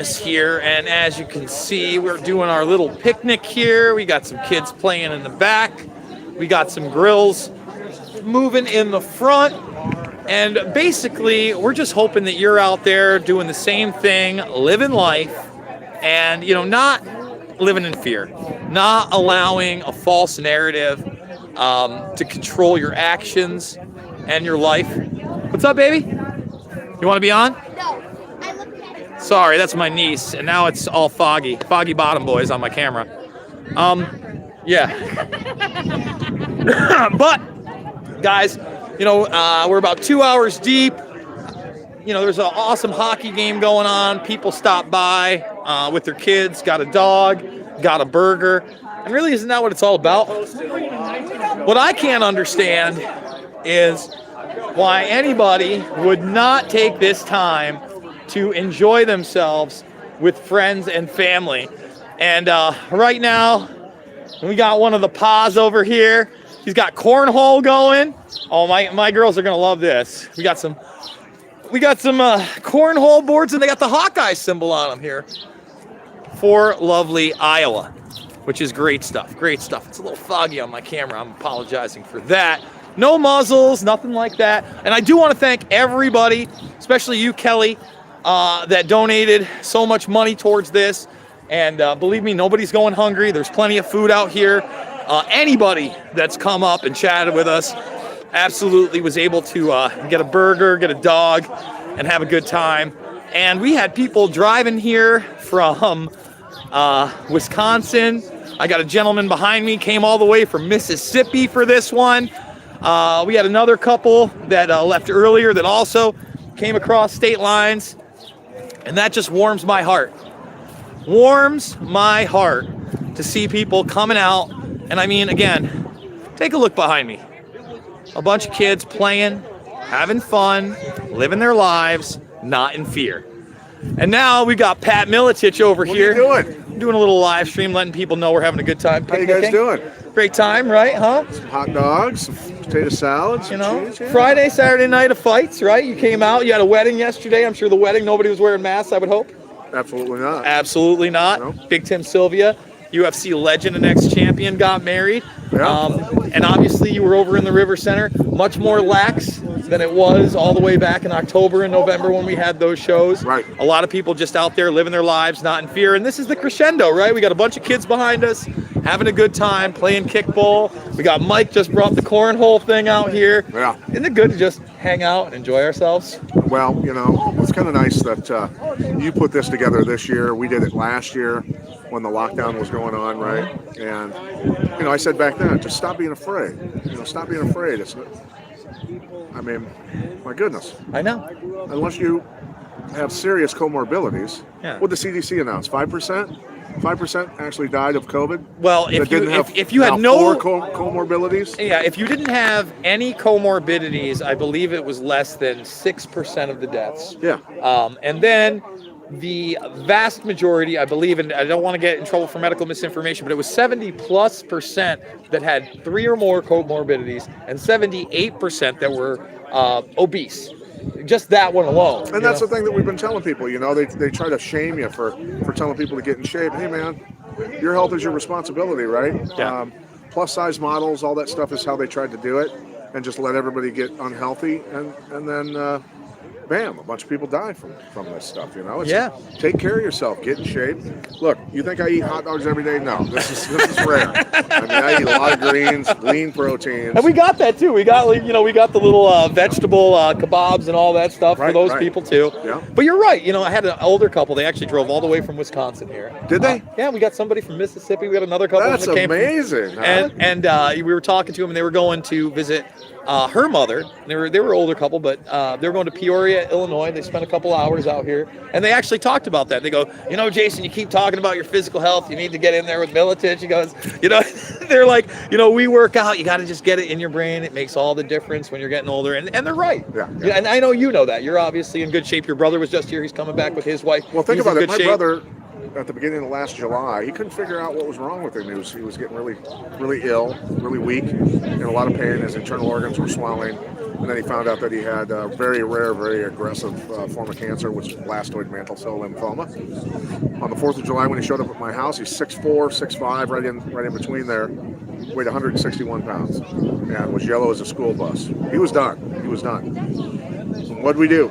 Here, and as you can see, we're doing our little picnic here. We got some kids playing in the back. We got some grills moving in the front. And basically, we're just hoping that you're out there doing the same thing, living life, and not living in fear, not allowing a false narrative to control your actions and your life. What's up, baby? You want to be on? No, I looked at it. Sorry, that's my niece, and now it's all foggy bottom boys on my camera. Yeah. But guys, we're about 2 hours deep. There's an awesome hockey game going on. People stop by with their kids, got a dog, got a burger. And really, isn't that what it's all about? What I can't understand is why anybody would not take this time to enjoy themselves with friends and family. And right now, we got one of the paws over here. He's got cornhole going. Oh, my girls are gonna love this. We got some cornhole boards, and they got the Hawkeye symbol on them here for lovely Iowa, which is great stuff. Great stuff. It's a little foggy on my camera. I'm apologizing for that. No muzzles, nothing like that. And I do want to thank everybody, especially you, Kelly, that donated so much money towards this. And believe me, nobody's going hungry. There's plenty of food out here. Anybody that's come up and chatted with us absolutely was able to get a burger, get a dog, and have a good time. And we had people driving here from Wisconsin. I got a gentleman behind me, came all the way from Mississippi for this one. We had another couple that left earlier that also came across state lines. And that just warms my heart. Warms my heart to see people coming out. And I mean, again, take a look behind me. A bunch of kids playing, having fun, living their lives, not in fear. And now we got Pat Miletich over here. What are you doing? Doing a little live stream, letting people know we're having a good time. How you guys doing? Great time, right? Huh? Some hot dogs, some potato salads, some cheese, yeah. Friday, Saturday night of fights, right? You came out. You had a wedding yesterday. I'm sure the wedding, nobody was wearing masks, I would hope. Absolutely not. Absolutely not. No. Big Tim Sylvia, UFC legend and ex-champion, got married. Yeah. And obviously you were over in the River Center, much more lax than it was all the way back in October and November when we had those shows. Right. A lot of people just out there living their lives, not in fear. And this is the crescendo, right? We got a bunch of kids behind us, having a good time, playing kickball. We got Mike just brought the cornhole thing out here. Yeah. Isn't it good to just hang out and enjoy ourselves? Well, it's kind of nice that you put this together this year. We did it last year when the lockdown was going on, right? And, I said back then, just stop being afraid. Stop being afraid. My goodness. I know. Unless you have serious comorbidities. Yeah. What did the CDC announce? 5%? 5% actually died of COVID? Well, if you had no comorbidities? Yeah, if you didn't have any comorbidities, I believe it was less than 6% of the deaths. Yeah. And then the vast majority, I believe, and I don't want to get in trouble for medical misinformation, but it was 70+% that had 3 or more comorbidities and 78% that were obese. Just that one alone. And that's the thing that we've been telling people, they try to shame you for telling people to get in shape. Hey man, your health is your responsibility, right? Yeah. Plus size models, all that stuff is how they tried to do it and just let everybody get unhealthy and then bam, a bunch of people die from this stuff, Yeah. Take care of yourself, get in shape. Look, you think I eat hot dogs every day? No, this is rare. I eat a lot of greens, lean proteins. And we got that too. We got the little vegetable kebabs and all that stuff for those people too. Yeah. But you're right. I had an older couple. They actually drove all the way from Wisconsin here. Did they? Yeah, we got somebody from Mississippi. We got another couple. That's that came amazing. And we were talking to them, and they were going to visit her mother. They were an older couple, but they were going to Peoria, Illinois. They spent a couple hours out here, and they actually talked about that. They go, Jason, you keep talking about your physical health. You need to get in there with Miletich. He goes, they're like, we work out. You got to just get it in your brain. It makes all the difference when you're getting older, and they're right. Yeah. And I know you know that. You're obviously in good shape. Your brother was just here. He's coming back with his wife. Well, think He's about in it. good My shape. brother, at the beginning of last July, he couldn't figure out what was wrong with him. He was getting really, really ill, really weak, in a lot of pain. His internal organs were swelling. and then he found out that he had a very rare, very aggressive form of cancer, which is blastoid mantle cell lymphoma. On the 4th of July, when he showed up at my house, he's 6'4", 6'5", right in between there, weighed 161 pounds, and was yellow as a school bus. He was done. What'd we do?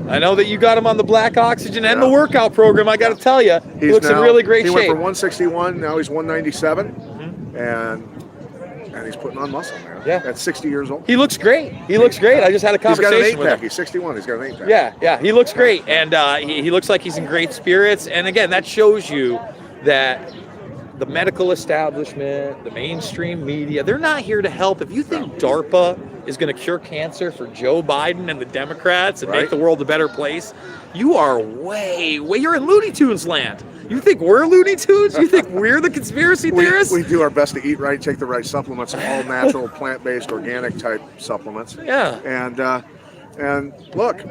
I know that you got him on the black oxygen and the workout program. I got to tell you, he looks in really great shape. He went from 161, now he's 197, and he's putting on muscle, man. Yeah. At 60 years old. He looks great. I just had a conversation He's got an 8-pack. with him. He's 61. He's got an 8-pack. Yeah. He looks great, and he looks like he's in great spirits. And again, that shows you that the medical establishment, the mainstream media, they're not here to help. If you think DARPA is going to cure cancer for Joe Biden and the Democrats and make the world a better place, you are way, you're in Looney Tunes land. You think we're Looney Tunes? You think we're the conspiracy theorists? We do our best to eat right, take the right supplements, all natural, plant-based, organic type supplements. Yeah. And look,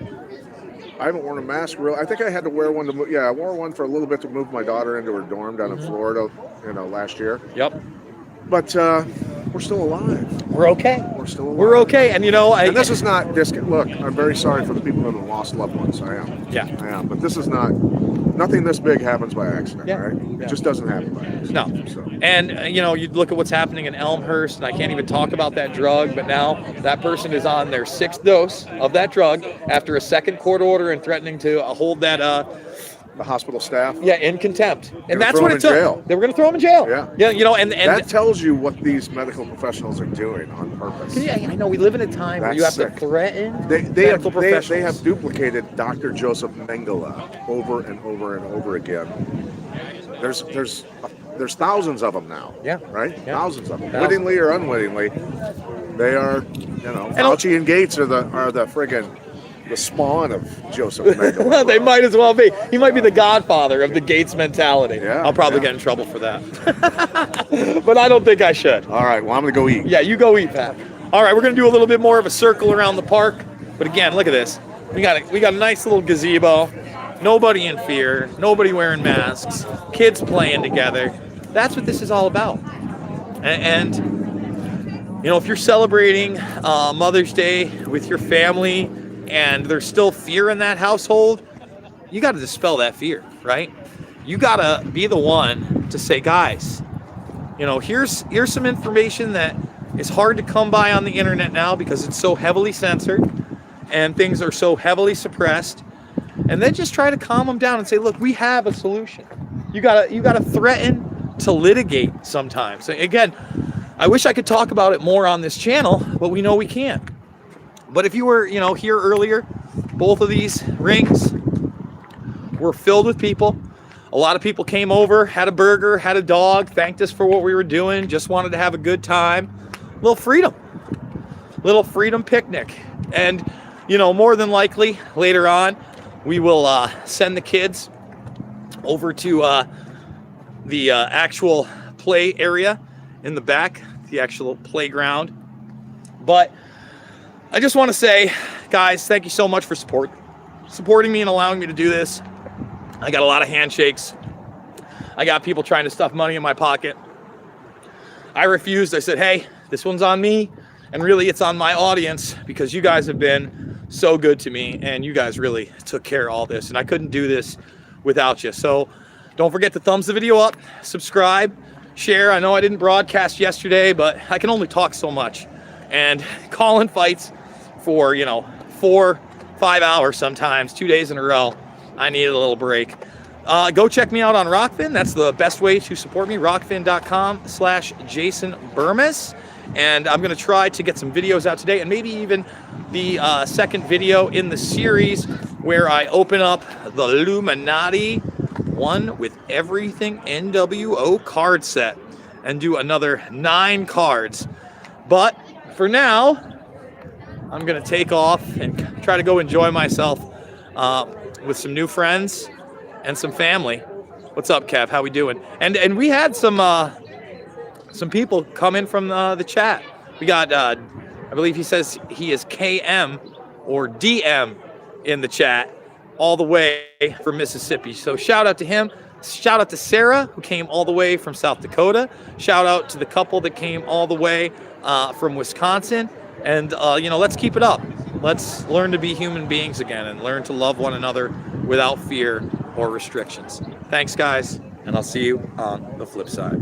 I haven't worn a mask I think I had to wear one to move. Yeah, I wore one for a little bit to move my daughter into her dorm down in Florida, last year. Yep. But we're still alive. We're okay. We're still alive. We're okay. And and this is not look, I'm very sorry for the people that have lost loved ones. I am. Yeah. I am. But this is nothing this big happens by accident, right? Yeah. It just doesn't happen by accident. No. So. And, you look at what's happening in Elmhurst, and I can't even talk about that drug, but now that person is on their 6th dose of that drug after a 2nd court order and threatening to hold that the hospital staff. Yeah, in contempt, and that's throw what him it in took. jail. They were going to throw him in jail. Yeah. And that tells you what these medical professionals are doing on purpose. Yeah, I know we live in a time where you have to threaten medical professionals. They have duplicated Dr. Joseph Mengele over and over and over again. There's thousands of them now. Yeah. Right. Yeah. Thousands of them, wittingly or unwittingly. They are, Fauci and Gates are the friggin' the spawn of Joseph Mengele. They might as well be. He might be the godfather of the Gates mentality. Yeah, I'll probably get in trouble for that. But I don't think I should. All right, well, I'm going to go eat. Yeah, you go eat, Pat. All right, we're going to do a little bit more of a circle around the park. But again, look at this. We got a nice little gazebo. Nobody in fear. Nobody wearing masks. Kids playing together. That's what this is all about. And if you're celebrating Mother's Day with your family, and there's still fear in that household, you got to dispel that fear, right? You got to be the one to say, guys, here's some information that is hard to come by on the internet now because it's so heavily censored and things are so heavily suppressed. And then just try to calm them down and say, look, we have a solution. You got to threaten to litigate sometimes. Again, I wish I could talk about it more on this channel, but we know we can't. But if you were, here earlier, both of these rings were filled with people. A lot of people came over, had a burger, had a dog, thanked us for what we were doing, just wanted to have a good time. Little freedom picnic. And, more than likely, later on, we will send the kids over to the actual play area in the back, the actual playground. But I just want to say, guys, thank you so much for supporting me and allowing me to do this. I got a lot of handshakes. I got people trying to stuff money in my pocket. I refused. I said, hey, this one's on me. And really, it's on my audience because you guys have been so good to me and you guys really took care of all this. And I couldn't do this without you. So don't forget to thumbs the video up, subscribe, share. I know I didn't broadcast yesterday, but I can only talk so much. And calling fights for 4-5 hours sometimes, 2 days in a row. I needed a little break. Go check me out on Rockfin. That's the best way to support me. Rockfin.com/Jason Bermas. And I'm going to try to get some videos out today, and maybe even the second video in the series where I open up the Illuminati one with everything NWO card set and do another 9 cards. But for now, I'm going to take off and try to go enjoy myself with some new friends and some family. What's up, Kev? How we doing? And we had some people come in from the chat. We got, I believe he says he is KM or DM in the chat all the way from Mississippi. So shout out to him. Shout out to Sarah, who came all the way from South Dakota. Shout out to the couple that came all the way from Wisconsin. And let's keep it up. Let's learn to be human beings again and learn to love one another without fear or restrictions. Thanks, guys, and I'll see you on the flip side.